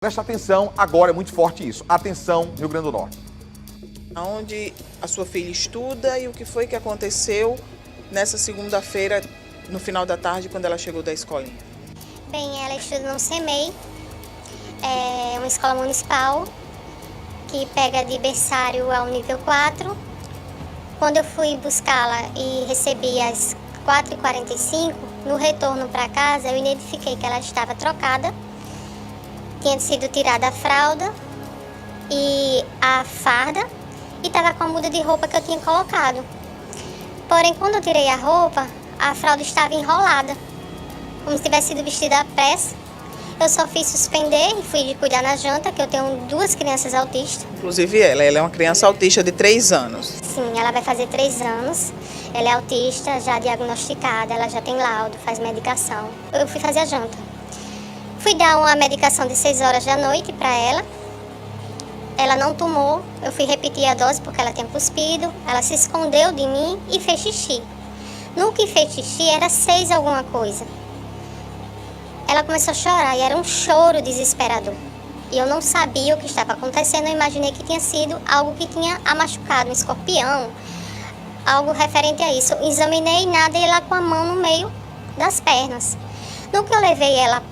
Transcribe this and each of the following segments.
Presta atenção, agora é muito forte isso. Atenção, Rio Grande do Norte. Onde a sua filha estuda e o que foi que aconteceu nessa segunda-feira, no final da tarde, quando ela chegou da escolinha? Bem, ela estuda no CEMEI, é uma escola municipal que pega de berçário ao nível 4. Quando eu fui buscá-la e recebi às 4h45, no retorno para casa eu identifiquei que ela estava trocada. Tinha sido tirada a fralda e a farda e estava com a muda de roupa que eu tinha colocado. Porém, quando eu tirei a roupa, a fralda estava enrolada, como se tivesse sido vestida à pressa. Eu só fiz suspender e fui cuidar na janta, que eu tenho 2 crianças autistas. Inclusive ela é uma criança autista de 3 anos. Sim, ela vai fazer 3 anos. Ela é autista, já diagnosticada, ela já tem laudo, faz medicação. Eu fui fazer a janta. Fui dar uma medicação de 6 horas da noite para ela. Ela não tomou, eu fui repetir a dose porque ela tinha cuspido. Ela se escondeu de mim e fez xixi. No que fez xixi era 6 alguma coisa. Ela começou a chorar e era um choro desesperador. E eu não sabia o que estava acontecendo, eu imaginei que tinha sido algo que tinha a machucado, um escorpião, algo referente a isso. Eu examinei nada e ela com a mão no meio das pernas. No que eu levei ela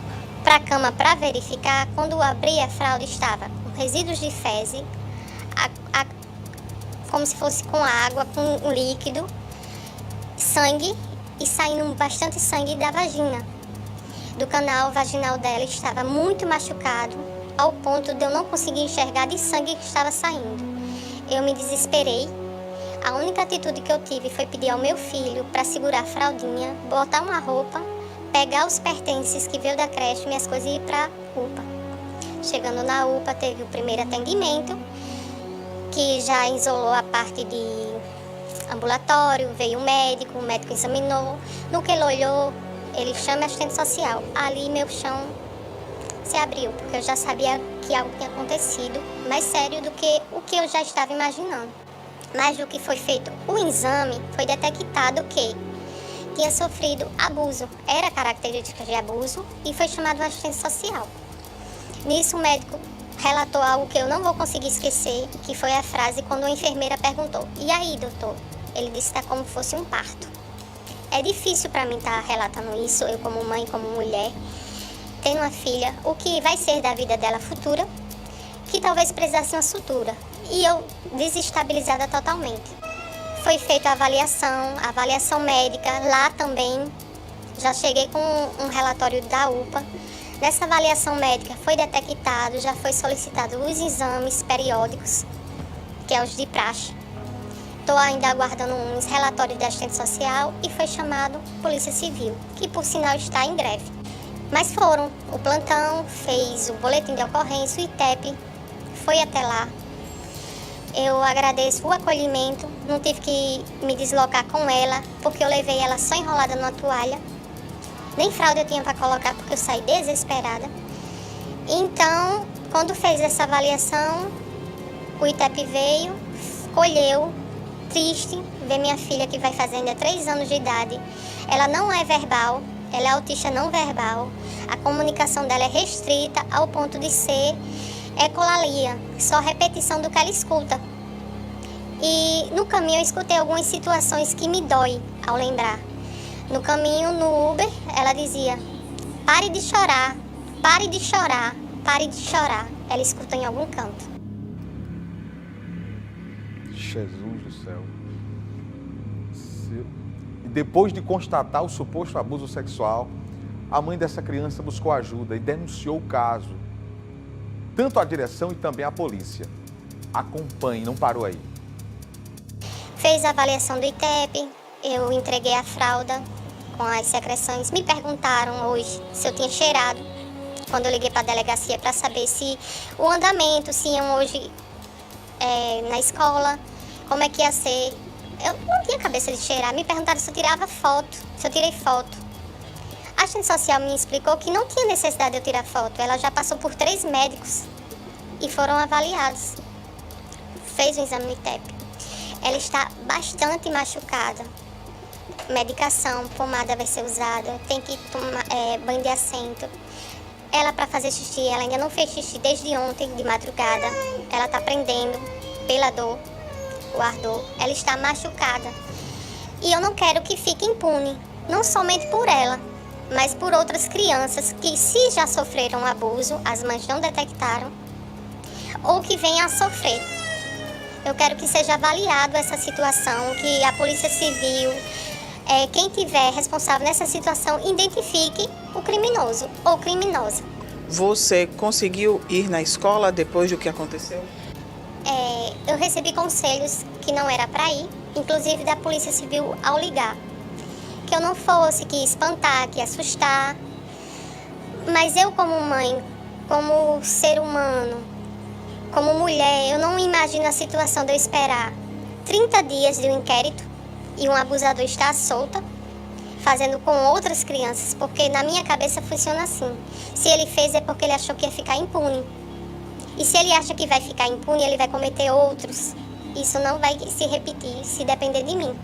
para a cama para verificar, quando eu abri a fralda estava com resíduos de fezes, como se fosse com água, com um líquido, sangue e saindo bastante sangue da vagina. Do canal vaginal dela estava muito machucado, ao ponto de eu não conseguir enxergar de sangue que estava saindo. Eu me desesperei. A única atitude que eu tive foi pedir ao meu filho para segurar a fraldinha, botar uma roupa, pegar os pertences que veio da creche, minhas coisas e ir para a UPA. Chegando na UPA, teve o primeiro atendimento, que já isolou a parte de ambulatório, veio o médico examinou. No que ele olhou, ele chama assistente social. Ali meu chão se abriu, porque eu já sabia que algo tinha acontecido, mais sério do que o que eu já estava imaginando. Mas do que foi feito o exame, foi detectado que tinha sofrido abuso, era característica de abuso e foi chamado um assistente social. Nisso o médico relatou algo que eu não vou conseguir esquecer, que foi a frase quando a enfermeira perguntou: "E aí, doutor?" Ele disse que está como fosse um parto. É difícil para mim estar relatando isso, eu como mãe, como mulher, tenho uma filha, o que vai ser da vida dela futura, que talvez precisasse uma sutura, e eu desestabilizada totalmente. Foi feita a avaliação médica, lá também, já cheguei com um relatório da UPA. Nessa avaliação médica foi detectado, já foi solicitado os exames periódicos, que é os de praxe. Estou ainda aguardando uns relatórios da assistente social e foi chamado Polícia Civil, que por sinal está em greve. Mas foram, o plantão fez o boletim de ocorrência, o ITEP foi até lá. Eu agradeço o acolhimento, não tive que me deslocar com ela, porque eu levei ela só enrolada numa toalha. Nem fralda eu tinha para colocar, porque eu saí desesperada. Então, quando fez essa avaliação, o ITEP veio, colheu, triste, ver minha filha que vai fazer ainda 3 anos de idade. Ela não é verbal, ela é autista não verbal. A comunicação dela é restrita ao ponto de ser ecolalia, só repetição do que ela escuta. E no caminho eu escutei algumas situações que me dói ao lembrar. No caminho, no Uber, ela dizia: "Pare de chorar, pare de chorar, pare de chorar." Ela escuta em algum canto. Jesus do céu. E depois de constatar o suposto abuso sexual, a mãe dessa criança buscou ajuda e denunciou o caso. Tanto a direção e também a polícia. Acompanhe, não parou aí. Fez a avaliação do ITEP, eu entreguei a fralda com as secreções. Me perguntaram hoje se eu tinha cheirado, quando eu liguei para a delegacia para saber se o andamento, se iam hoje na escola, como é que ia ser. Eu não tinha cabeça de cheirar, me perguntaram se eu tirava foto, se eu tirei foto. A assistente social me explicou que não tinha necessidade de eu tirar foto, ela já passou por 3 médicos e foram avaliados. Fez o exame no ITEP. Ela está bastante machucada. Medicação, pomada vai ser usada, tem que tomar banho de assento. ela para fazer xixi. Ela ainda não fez xixi desde ontem, de madrugada. Ela está prendendo pela dor, o ardor. Ela está machucada. E eu não quero que fique impune, não somente por ela, mas por outras crianças que, se já sofreram abuso, as mães não detectaram, ou que venham a sofrer. Eu quero que seja avaliado essa situação, que a Polícia Civil, quem tiver responsável nessa situação, identifique o criminoso ou criminosa. Você conseguiu ir na escola depois do que aconteceu? Eu recebi conselhos que não era para ir, inclusive da Polícia Civil ao ligar. Que eu não fosse, que ia espantar, que ia assustar. Mas eu, como mãe, como ser humano, como mulher, eu não imagino a situação de eu esperar 30 dias de um inquérito e um abusador estar solta, fazendo com outras crianças, porque na minha cabeça funciona assim. Se ele fez é porque ele achou que ia ficar impune. E se ele acha que vai ficar impune, ele vai cometer outros. Isso não vai se repetir, se depender de mim.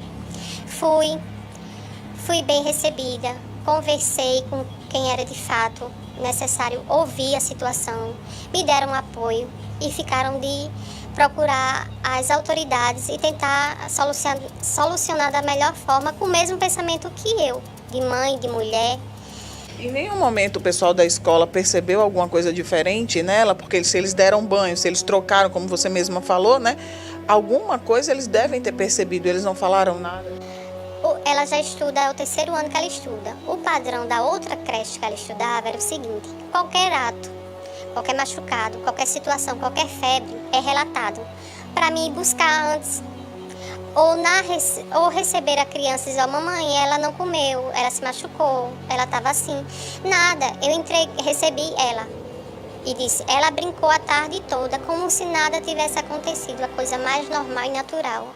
Fui bem recebida, conversei com quem era de fato necessário ouvir a situação, me deram apoio e ficaram de procurar as autoridades e tentar solucionar da melhor forma com o mesmo pensamento que eu, de mãe, de mulher. Em nenhum momento o pessoal da escola percebeu alguma coisa diferente nela, porque se eles deram banho, se eles trocaram, como você mesma falou, né? Alguma coisa eles devem ter percebido, eles não falaram nada. Ela já estuda, é o 3º ano que ela estuda. O padrão da outra creche que ela estudava era o seguinte: qualquer ato, qualquer machucado, qualquer situação, qualquer febre é relatado para mim buscar antes. Ou receber a criança e dizer: mamãe, ela não comeu, ela se machucou, ela estava assim. Nada, eu recebi ela e disse: ela brincou a tarde toda como se nada tivesse acontecido, a coisa mais normal e natural.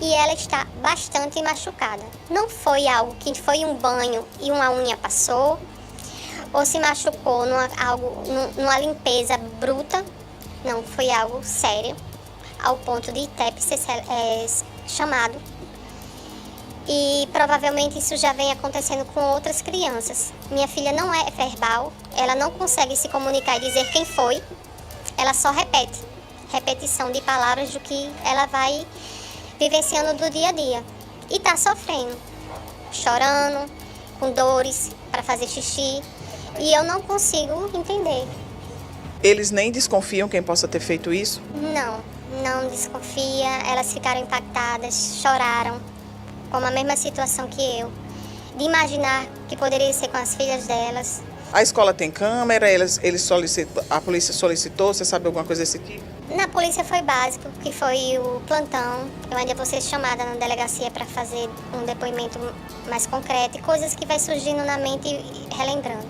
E ela está bastante machucada. Não foi algo que foi um banho e uma unha passou, ou se machucou numa limpeza bruta. Não, foi algo sério, ao ponto de ITEP ser chamado. E provavelmente isso já vem acontecendo com outras crianças. Minha filha não é verbal, ela não consegue se comunicar e dizer quem foi, ela só repete. Repetição de palavras do que ela vai vivenciando do dia a dia. E está sofrendo, chorando, com dores para fazer xixi. E eu não consigo entender. Eles nem desconfiam quem possa ter feito isso? Não desconfia. Elas ficaram impactadas, choraram, com a mesma situação que eu, de imaginar que poderia ser com as filhas delas. A escola tem câmera, a polícia solicitou, você sabe alguma coisa desse tipo? Na polícia foi básico, que foi o plantão. Eu ainda vou ser chamada na delegacia para fazer um depoimento mais concreto e coisas que vai surgindo na mente e relembrando.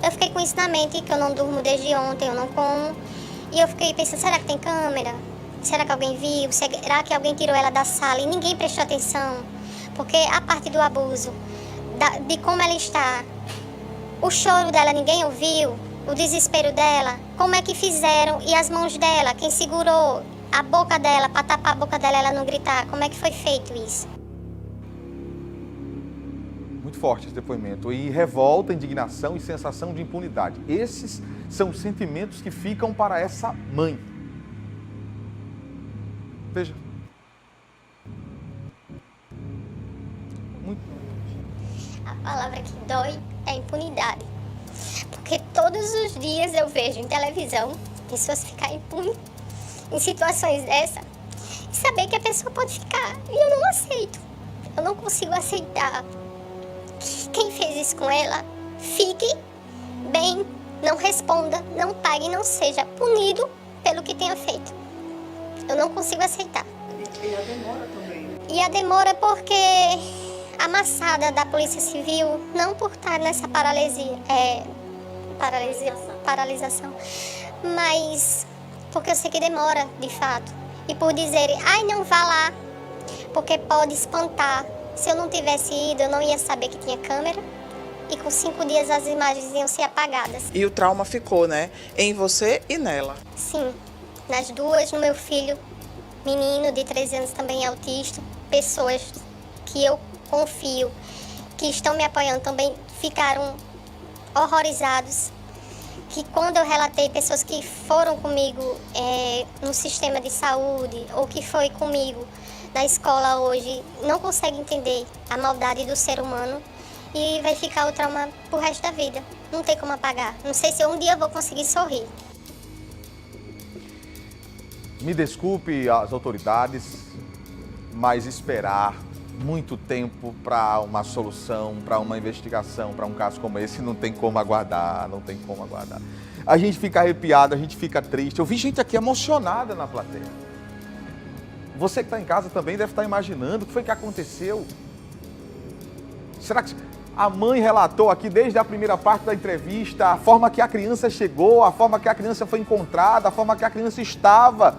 Eu fiquei com isso na mente, que eu não durmo desde ontem, eu não como. E eu fiquei pensando: será que tem câmera? Será que alguém viu? Será que alguém tirou ela da sala e ninguém prestou atenção? Porque a parte do abuso, de como ela está, o choro dela ninguém ouviu, o desespero dela, como é que fizeram, e as mãos dela, quem segurou a boca dela para tapar a boca dela ela não gritar, como é que foi feito isso? Muito forte esse depoimento. E revolta, indignação e sensação de impunidade. Esses são os sentimentos que ficam para essa mãe. Veja. Muito. A palavra que dói é impunidade. Porque todos os dias eu vejo em televisão pessoas ficarem impunes em situações dessa e saber que a pessoa pode ficar. E eu não aceito. Eu não consigo aceitar que quem fez isso com ela fique bem, não responda, não pague, não seja punido pelo que tenha feito. Eu não consigo aceitar. E a demora também. E a demora porque a amassada da Polícia Civil, não por estar nessa paralisação, mas porque eu sei que demora, de fato. E por dizerem: ai, não vá lá, porque pode espantar. Se eu não tivesse ido, eu não ia saber que tinha câmera. E com 5 dias as imagens iam ser apagadas. E o trauma ficou, né? Em você e nela. Sim, nas duas, no meu filho, menino de 13 anos também autista. Pessoas que eu confio, que estão me apoiando também, ficaram horrorizados. que quando eu relatei pessoas que foram comigo no sistema de saúde ou que foi comigo na escola hoje, não conseguem entender a maldade do ser humano e vai ficar o trauma pro resto da vida. Não tem como apagar. Não sei se um dia eu vou conseguir sorrir. Me desculpe as autoridades, mas esperar muito tempo para uma solução, para uma investigação, para um caso como esse, não tem como aguardar, não tem como aguardar. A gente fica arrepiado, a gente fica triste. Eu vi gente aqui emocionada na plateia. Você que está em casa também deve estar imaginando o que foi que aconteceu. Será que a mãe relatou aqui desde a primeira parte da entrevista a forma que a criança chegou, a forma que a criança foi encontrada, a forma que a criança estava?